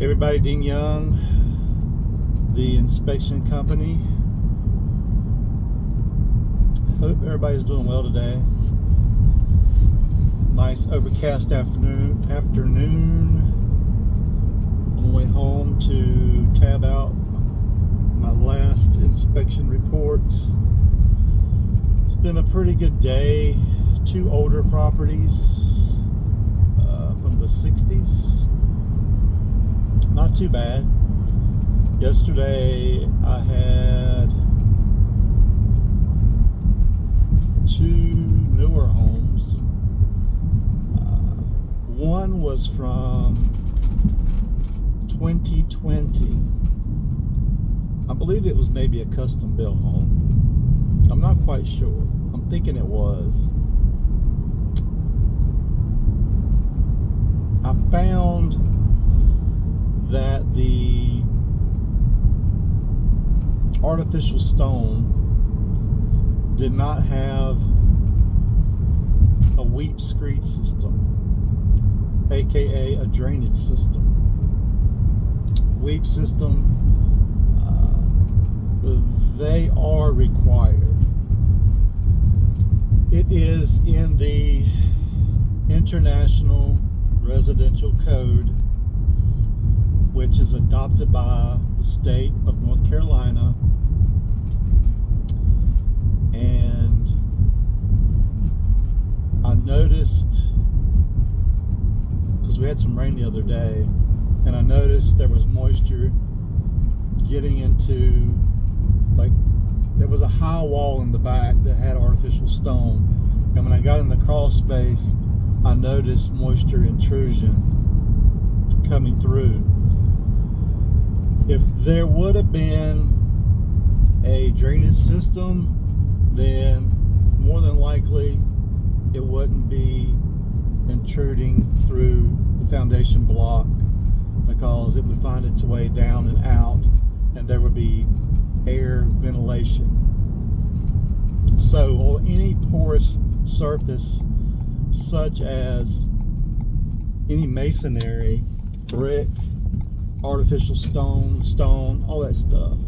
Everybody, Dean Young, the inspection company. Hope everybody's doing well today. Nice overcast afternoon. On the way home to tab out my last inspection reports. It's been a pretty good day. 2 older properties from the 60s. Not too bad. Yesterday I had 2 newer homes. One was from 2020. I believe it was maybe a custom built home. I'm not quite sure. I'm thinking it was. I found that the artificial stone did not have a weep screed system, aka a drainage system. Weep system, they are required. It is in the International Residential Code, which is adopted by the state of North Carolina. And I noticed, because we had some rain the other day, and I noticed there was moisture getting into, like, there was a high wall in the back that had artificial stone. And when I got in the crawl space, I noticed moisture intrusion coming through. If there would have been a drainage system, then more than likely it wouldn't be intruding through the foundation block, because it would find its way down and out, and there would be air ventilation. So on any porous surface, such as any masonry, brick, artificial stone, all that stuff,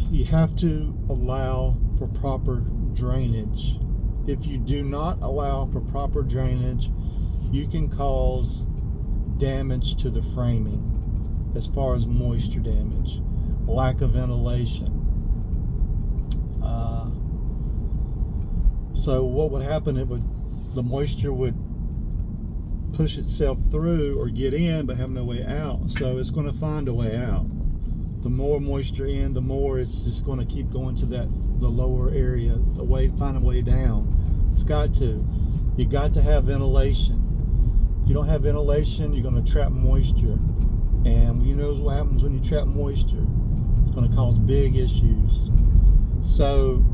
you have to allow for proper drainage. If you do not allow for proper drainage, you can cause damage to the framing as far as moisture damage, lack of ventilation. So what would happen, the moisture would push itself through or get in but have no way out. So it's going to find a way out. The more moisture in, the more it's just going to keep going to the lower area, find a way down. It's got to. You got to have ventilation. If you don't have ventilation, you're going to trap moisture. And you know what happens when you trap moisture. It's going to cause big issues. So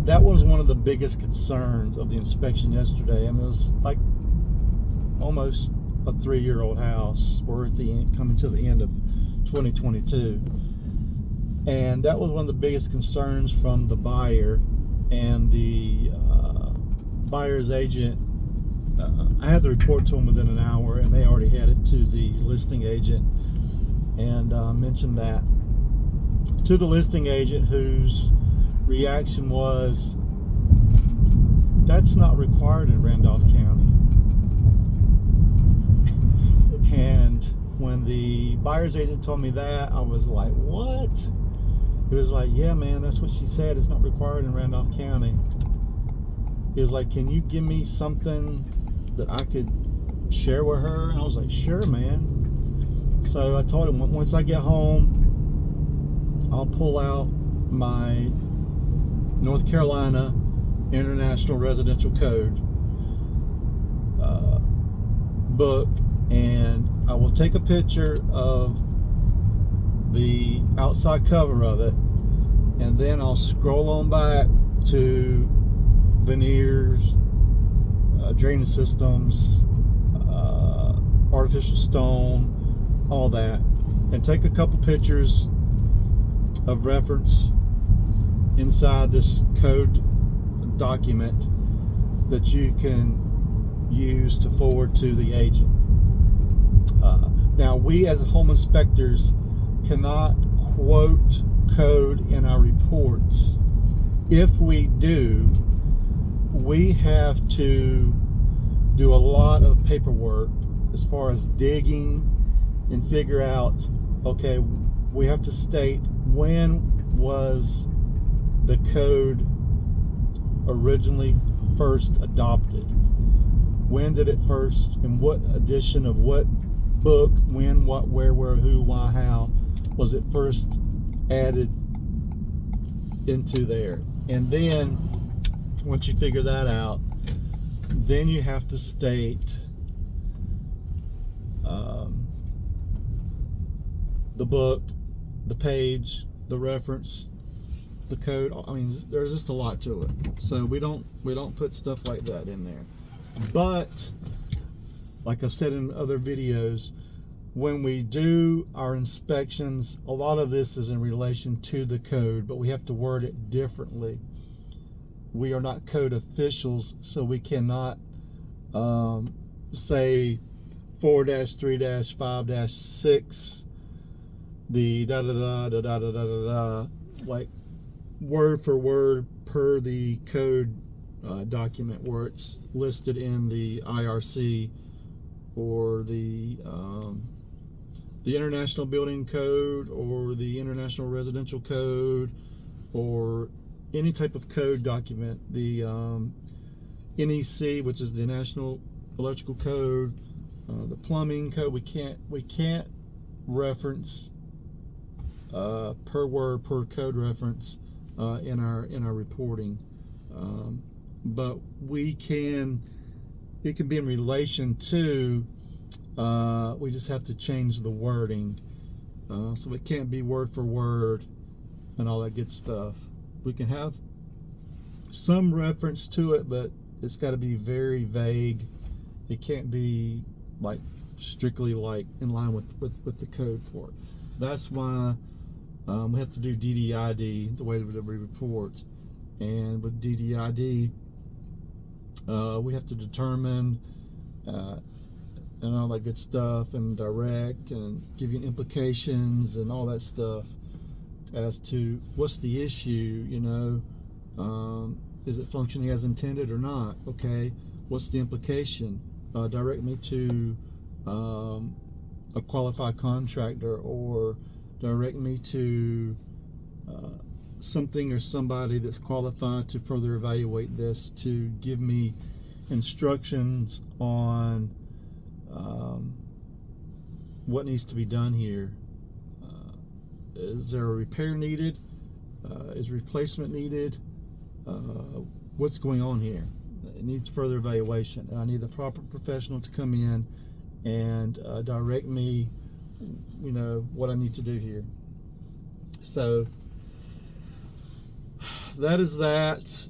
that was one of the biggest concerns of the inspection yesterday. I mean, it was like almost a 3-year-old house. We're coming to the end of 2022, and that was one of the biggest concerns from the buyer and the buyer's agent. I had to report to them within an hour, and they already had it to the listing agent, and mentioned that to the listing agent, whose reaction was, that's not required in Randolph County. And when the buyer's agent told me that, I was like, what? He was like, yeah, man, that's what she said. It's not required in Randolph County. He was like, can you give me something that I could share with her? And I was like, sure, man. So I told him, once I get home, I'll pull out my North Carolina International Residential Code book, and I will take a picture of the outside cover of it, and then I'll scroll on back to veneers, drainage systems, artificial stone, all that, and take a couple pictures of reference inside this code document that you can use to forward to the agent. Now, we as home inspectors cannot quote code in our reports. If we do, we have to do a lot of paperwork as far as digging and figure out, okay, we have to state when was the code originally first adopted. When did it first, in what edition of what book, when, what, where, who, why, how was it first added into there? And then once you figure that out, then you have to state the book, the page, the reference, the code. I mean, there's just a lot to it. So we don't put stuff like that in there. But like I've said in other videos, when we do our inspections, a lot of this is in relation to the code, but we have to word it differently. We are not code officials, so we cannot say 4-3-5-6 the like word for word per the code document where it's listed in the IRC or the International Building Code or the International Residential Code or any type of code document. The NEC, which is the National Electrical Code, the Plumbing Code. We can't reference per word per code reference in our reporting, but we can. It can be in relation to. We just have to change the wording, so it can't be word for word and all that good stuff. We can have some reference to it, but it's got to be very vague. It can't be like strictly like in line with the code for it. That's why we have to do DDID the way that we report, and with DDID we have to determine and all that good stuff, and direct and give you implications and all that stuff as to what's the issue, you know, is it functioning as intended or not? Okay, what's the implication? Direct me to a qualified contractor, or direct me to something or somebody that's qualified to further evaluate this, to give me instructions on what needs to be done here. Is there a repair needed? Is replacement needed? What's going on here? It needs further evaluation. And I need the proper professional to come in and direct me, you know, what I need to do here. So that is that.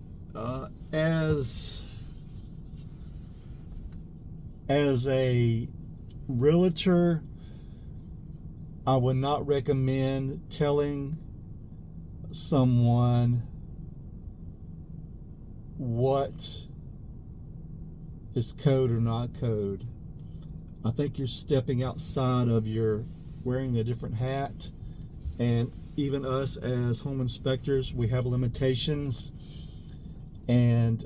As a realtor, I would not recommend telling someone what is code or not code. I think you're stepping outside of your wearing a different hat, and even us as home inspectors, we have limitations, and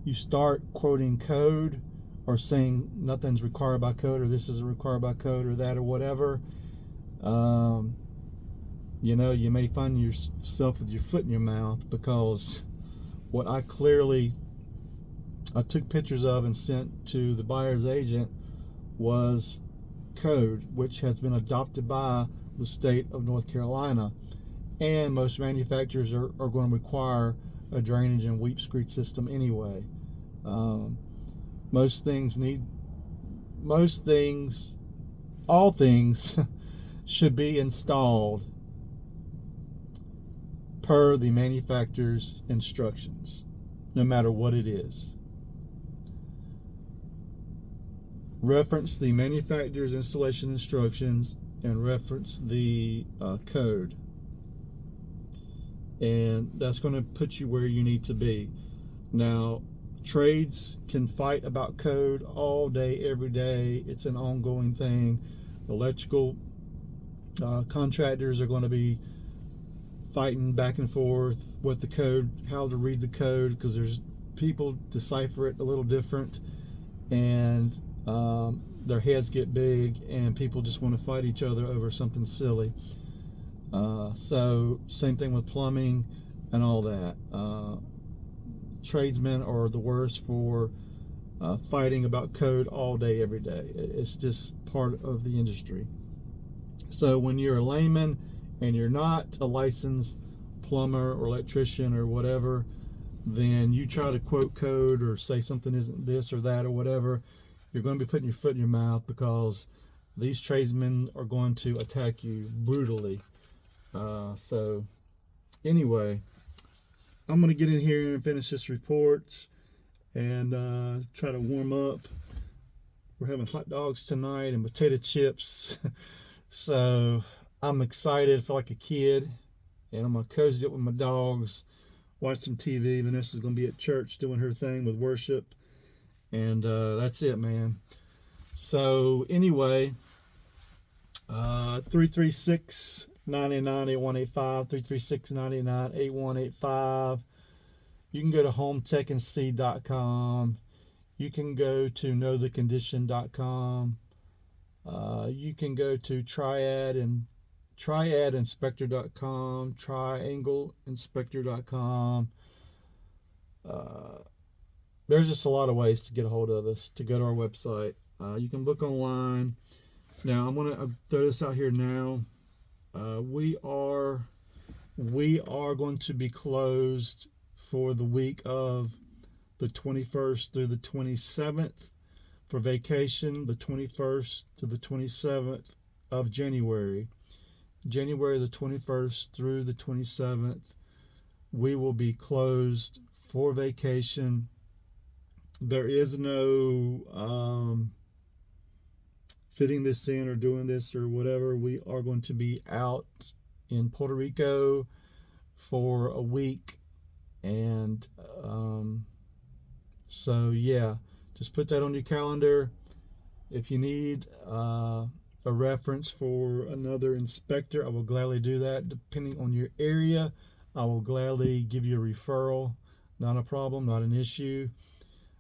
you start quoting code or saying nothing's required by code, or this isn't required by code, or that, or whatever. You know, you may find yourself with your foot in your mouth, because what I took pictures of and sent to the buyer's agent was code, which has been adopted by the state of North Carolina, and most manufacturers are going to require a drainage and weep screed system anyway. All things should be installed per the manufacturer's instructions, no matter what it is. Reference the manufacturer's installation instructions and reference the code, and that's going to put you where you need to be. Now, Trades can fight about code all day, every day. It's an ongoing thing. Electrical contractors are going to be fighting back and forth with the code, how to read the code, because there's people decipher it a little different, and their heads get big, and people just want to fight each other over something silly. So same thing with plumbing and all that. Tradesmen are the worst for fighting about code all day, every day. It's just part of the industry. So when you're a layman and you're not a licensed plumber or electrician or whatever, then you try to quote code or say something isn't this or that or whatever, you're going to be putting your foot in your mouth, because these tradesmen are going to attack you brutally. So anyway, I'm going to get in here and finish this report and try to warm up. We're having hot dogs tonight and potato chips. So I'm excited, feel like a kid, and I'm going to cozy up with my dogs, watch some TV. Vanessa's going to be at church doing her thing with worship, and that's it, man. So anyway, 336 998185, 336 998185. You can go to hometechandc.com. You can go to knowthecondition.com. You can go to triadinspector.com, triangleinspector.com. There's just a lot of ways to get a hold of us, to go to our website. You can book online. Now, I'm going to throw this out here now. We are going to be closed for the week of the 21st through the 27th for vacation, the 21st to the 27th of January. January the 21st through the 27th, we will be closed for vacation. There is no fitting this in or doing this or whatever. We are going to be out in Puerto Rico for a week, and so yeah, just put that on your calendar. If you need a reference for another inspector, I will gladly do that. Depending on your area, I will gladly give you a referral. Not a problem, not an issue.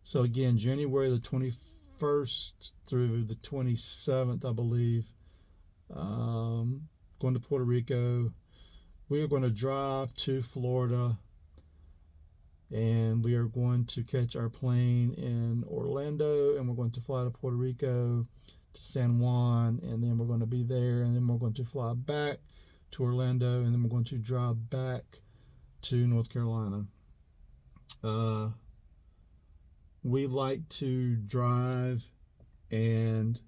So again, January the 21st through the 27th, I believe, going to Puerto Rico. We are going to drive to Florida, and we are going to catch our plane in Orlando, and we're going to fly to Puerto Rico, to San Juan, and then we're going to be there, and then we're going to fly back to Orlando, and then we're going to drive back to North Carolina. We like to drive and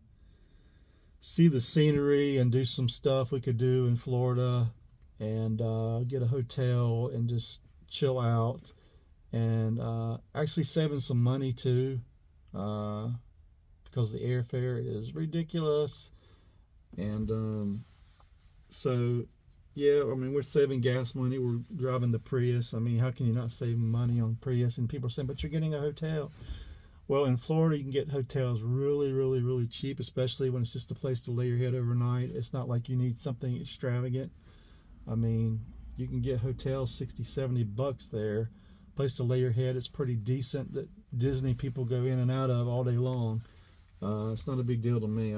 see the scenery and do some stuff we could do in Florida, and get a hotel and just chill out, and actually saving some money too, because the airfare is ridiculous. And so yeah, I mean, we're saving gas money. We're driving the Prius. I mean, how can you not save money on Prius? And people are saying, but you're getting a hotel. Well, in Florida, you can get hotels really, really, really cheap, especially when it's just a place to lay your head overnight. It's not like you need something extravagant. I mean, you can get hotels $60-$70 there. Place to lay your head. It's pretty decent, that Disney people go in and out of all day long. It's not a big deal to me.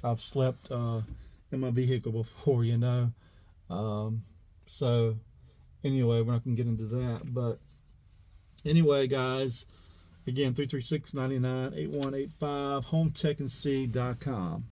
I've slept in my vehicle before, you know. So anyway, we're not going to get into that, but anyway, guys, again, 336-99-8185, hometechandc.com.